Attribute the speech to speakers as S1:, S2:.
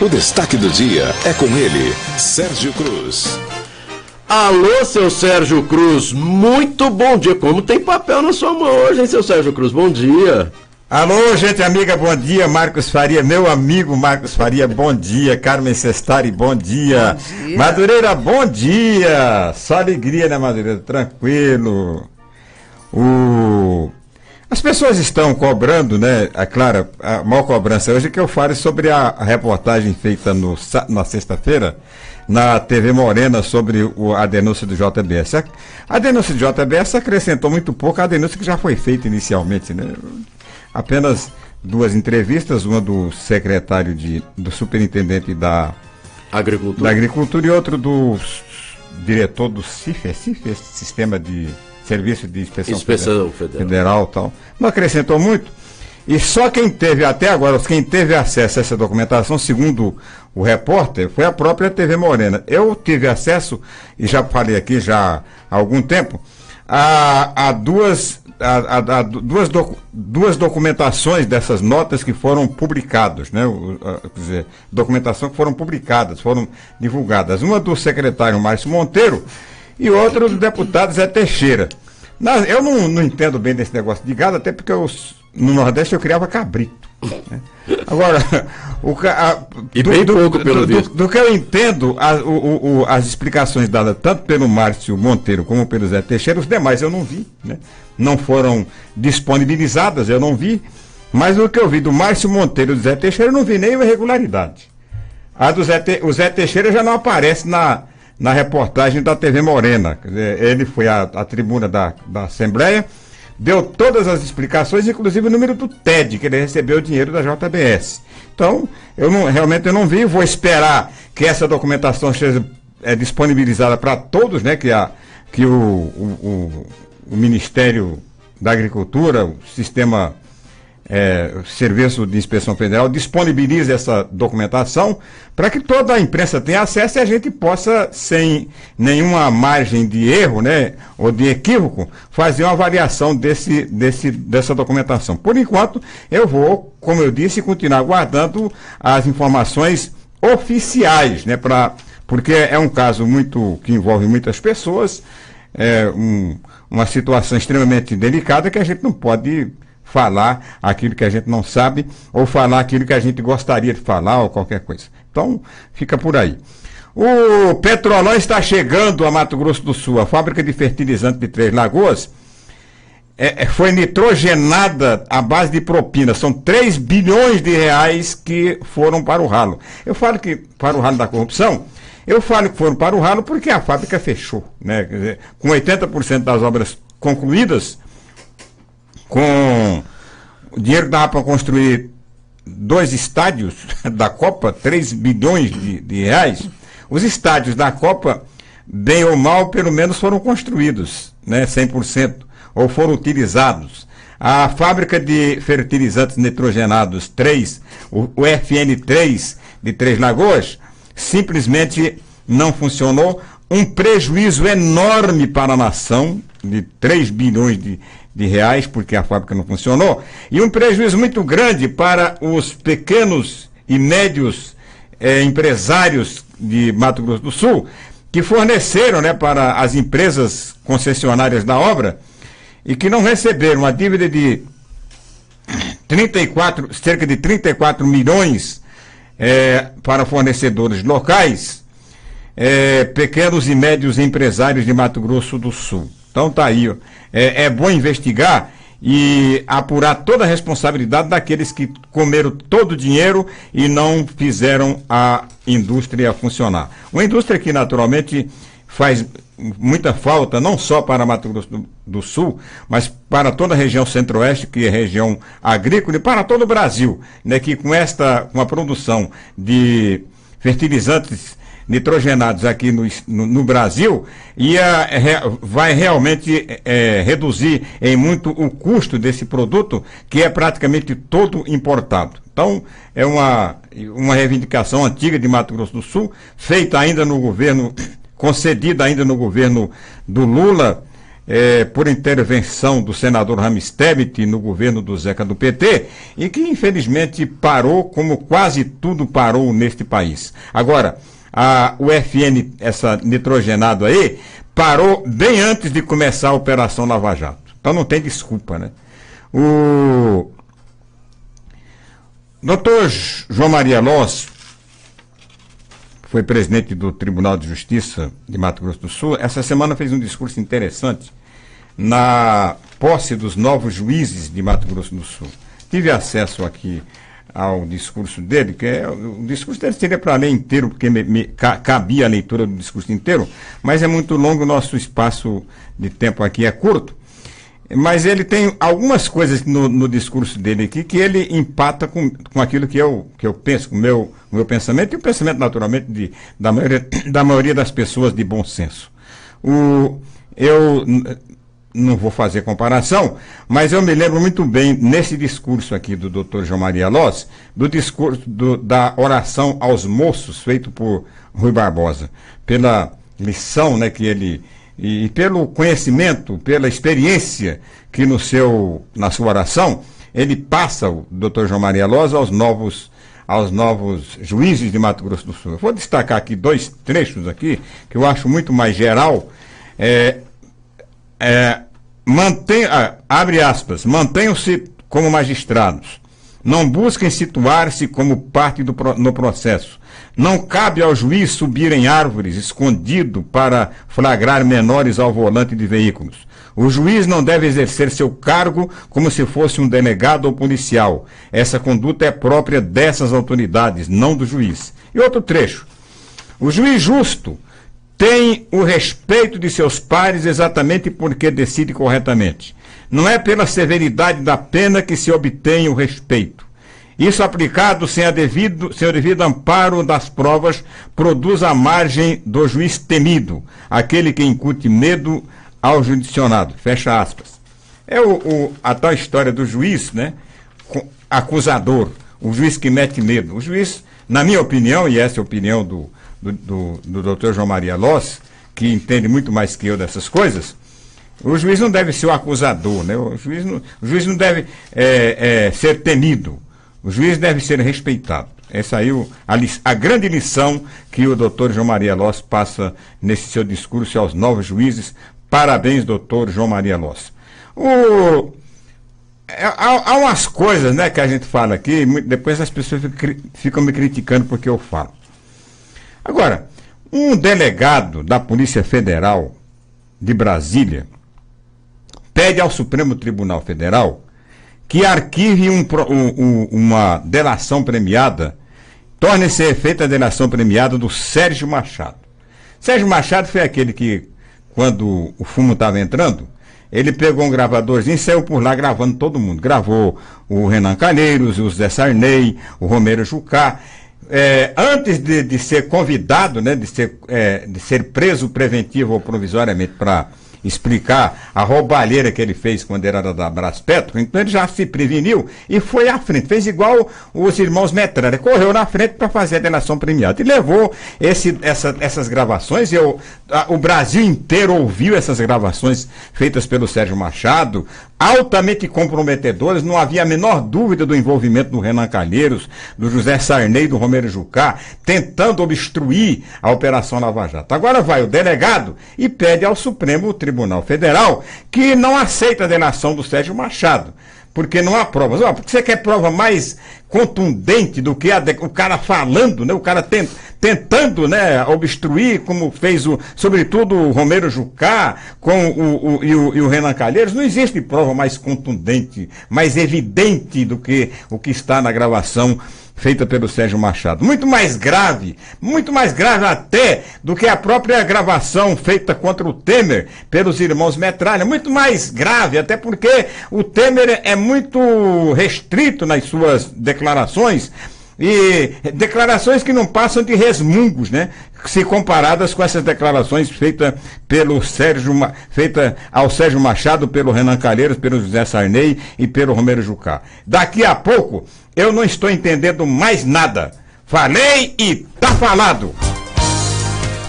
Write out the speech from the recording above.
S1: O destaque do dia é com ele, Sérgio Cruz.
S2: Alô, seu Sérgio Cruz, muito bom dia. Como tem papel na sua mão hoje, hein, seu Sérgio Cruz? Bom dia.
S3: Alô, gente amiga, bom dia. Marcos Faria, meu amigo Marcos Faria, bom dia. Carmen Sestari, bom dia. Bom dia. Madureira, bom dia. Só alegria, né, Madureira? Tranquilo. As pessoas estão cobrando, né? Claro, a maior cobrança hoje é que eu fale sobre a reportagem feita na sexta-feira na TV Morena sobre a denúncia do JBS. A denúncia do JBS acrescentou muito pouco à denúncia que já foi feita inicialmente, né? Apenas duas entrevistas, uma do secretário do superintendente da Agricultura e outro do diretor do CIF, Sistema de Serviço de Inspeção Federal tal. Não acrescentou muito. E só quem teve até agora, quem teve acesso a essa documentação, segundo o repórter, foi a própria TV Morena. Eu tive acesso, e já falei aqui já há algum tempo, a duas documentações dessas notas que foram publicadas, né? Quer dizer, documentação que foram publicadas, foram divulgadas. Uma do secretário Márcio Monteiro e outra do deputado Zé Teixeira. Eu não entendo bem desse negócio de gado, até porque no Nordeste eu criava cabrito. Né? Agora, do que eu entendo, as explicações dadas tanto pelo Márcio Monteiro como pelo Zé Teixeira, os demais eu não vi, né? Não foram disponibilizadas, eu não vi, mas o que eu vi do Márcio Monteiro e do Zé Teixeira eu não vi nenhuma irregularidade. O Zé Teixeira já não aparece na reportagem da TV Morena. Quer dizer, ele foi à tribuna da Assembleia, deu todas as explicações, inclusive o número do TED, que ele recebeu o dinheiro da JBS. Então, realmente eu não vi, vou esperar que essa documentação seja disponibilizada para todos, né, que o Ministério da Agricultura, o Sistema Serviço de Inspeção Federal, disponibilize essa documentação para que toda a imprensa tenha acesso e a gente possa, sem nenhuma margem de erro, né, ou de equívoco, fazer uma avaliação dessa documentação. Por enquanto, eu vou, como eu disse, continuar aguardando as informações oficiais, né, porque é um caso que envolve muitas pessoas, uma situação extremamente delicada que a gente não pode falar aquilo que a gente não sabe ou falar aquilo que a gente gostaria de falar ou qualquer coisa. Então, fica por aí. O Petrolão está chegando a Mato Grosso do Sul. A fábrica de fertilizante de Três Lagoas foi nitrogenada à base de propina. São 3 bilhões de reais que foram para o ralo. Eu falo que para o ralo da corrupção, eu falo que foram para o ralo porque a fábrica fechou, né? Quer dizer, com 80% das obras concluídas, com o dinheiro que dava para construir 2 estádios da Copa, 3 bilhões de reais, os estádios da Copa, bem ou mal, pelo menos foram construídos, né, 100%, ou foram utilizados. A fábrica de fertilizantes nitrogenados 3, o FN3 de Três Lagoas, simplesmente não funcionou. Um prejuízo enorme para a nação, de 3 bilhões de reais, porque a fábrica não funcionou, e um prejuízo muito grande para os pequenos e médios empresários de Mato Grosso do Sul, que forneceram, né, para as empresas concessionárias da obra, e que não receberam a dívida de cerca de 34 milhões para fornecedores locais, pequenos e médios empresários de Mato Grosso do Sul. Então tá aí, ó. É bom investigar e apurar toda a responsabilidade daqueles que comeram todo o dinheiro e não fizeram a indústria funcionar. Uma indústria que naturalmente faz muita falta, não só para Mato Grosso do Sul, mas para toda a região centro-oeste, que é região agrícola, e para todo o Brasil, né, que com a produção de fertilizantes nitrogenados aqui no Brasil, vai realmente reduzir em muito o custo desse produto, que é praticamente todo importado. Então, é uma reivindicação antiga de Mato Grosso do Sul, feita ainda no governo, concedida ainda no governo do Lula, por intervenção do senador Rames Tebet no governo do Zeca do PT, e que infelizmente parou como quase tudo parou neste país. Agora, o FN, essa nitrogenado aí, parou bem antes de começar a Operação Lava Jato. Então não tem desculpa, né? O doutor João Maria Loz foi presidente do Tribunal de Justiça de Mato Grosso do Sul. Essa semana fez um discurso interessante na posse dos novos juízes de Mato Grosso do Sul. Tive acesso aqui ao discurso dele, o discurso dele seria para ler inteiro, porque cabia a leitura do discurso inteiro, mas é muito longo, o nosso espaço de tempo aqui é curto. Mas ele tem algumas coisas no discurso dele aqui que ele empata com aquilo que eu penso, com o meu pensamento, e o pensamento, naturalmente, da maioria das pessoas de bom senso. Eu não vou fazer comparação, mas eu me lembro muito bem, nesse discurso aqui do Dr. João Maria Loz, do discurso da oração aos moços, feito por Rui Barbosa, pela lição, né, que ele... E pelo conhecimento, pela experiência que na sua oração, ele passa, o Dr. João Maria Loz, aos novos juízes de Mato Grosso do Sul. Eu vou destacar aqui 2 trechos aqui, que eu acho muito mais geral. Abre aspas, mantenham-se como magistrados. Não busquem situar-se como parte no processo. Não cabe ao juiz subir em árvores escondido para flagrar menores ao volante de veículos. O juiz não deve exercer seu cargo como se fosse um delegado ou policial. Essa conduta é própria dessas autoridades, não do juiz. E outro trecho. O juiz justo tem o respeito de seus pares exatamente porque decide corretamente. Não é pela severidade da pena que se obtém o respeito. Isso aplicado sem o devido amparo das provas produz a margem do juiz temido, aquele que incute medo ao judicionado. Fecha aspas. É a tal história do juiz, né? Acusador, o juiz que mete medo. O juiz, na minha opinião, e essa é a opinião do Dr. João Maria Loz, que entende muito mais que eu dessas coisas, o juiz não deve ser o acusador, né? O juiz não deve ser temido. O juiz deve ser respeitado. Essa aí a grande lição que o doutor João Maria Loz passa nesse seu discurso aos novos juízes. Parabéns, doutor João Maria Loz. Há umas coisas, né, que a gente fala aqui, depois as pessoas ficam me criticando porque eu falo. Agora, um delegado da Polícia Federal de Brasília pede ao Supremo Tribunal Federal que arquive uma delação premiada, torne-se efeita a delação premiada do Sérgio Machado. Sérgio Machado foi aquele que, quando o fumo estava entrando, ele pegou um gravadorzinho e saiu por lá gravando todo mundo. Gravou o Renan Calheiros, o Zé Sarney, o Romero Jucá. Antes de ser convidado, né, de ser preso preventivo ou provisoriamente para explicar a roubalheira que ele fez quando era da Braspetro, então ele já se preveniu e foi à frente, fez igual os irmãos Metralha, correu na frente para fazer a delação premiada e levou essas gravações. O Brasil inteiro ouviu essas gravações feitas pelo Sérgio Machado, altamente comprometedoras, não havia a menor dúvida do envolvimento do Renan Calheiros, do José Sarney, do Romero Jucá, tentando obstruir a Operação Lava Jato. Agora vai o delegado e pede ao Supremo Tribunal Federal que não aceita a delação do Sérgio Machado, porque não há provas. Porque você quer prova mais contundente do que o cara falando, né? O cara tentando, né, obstruir, como fez sobretudo o Romero Jucá e o Renan Calheiros. Não existe prova mais contundente, mais evidente do que o que está na gravação feita pelo Sérgio Machado. Muito mais grave até do que a própria gravação feita contra o Temer pelos irmãos Metralha. Muito mais grave, até porque o Temer é muito restrito nas suas declarações, e declarações que não passam de resmungos, né? Se comparadas com essas declarações feitas ao Sérgio Machado, pelo Renan Calheiros, pelo José Sarney e pelo Romero Jucá. Daqui a pouco eu não estou entendendo mais nada. Falei e tá falado!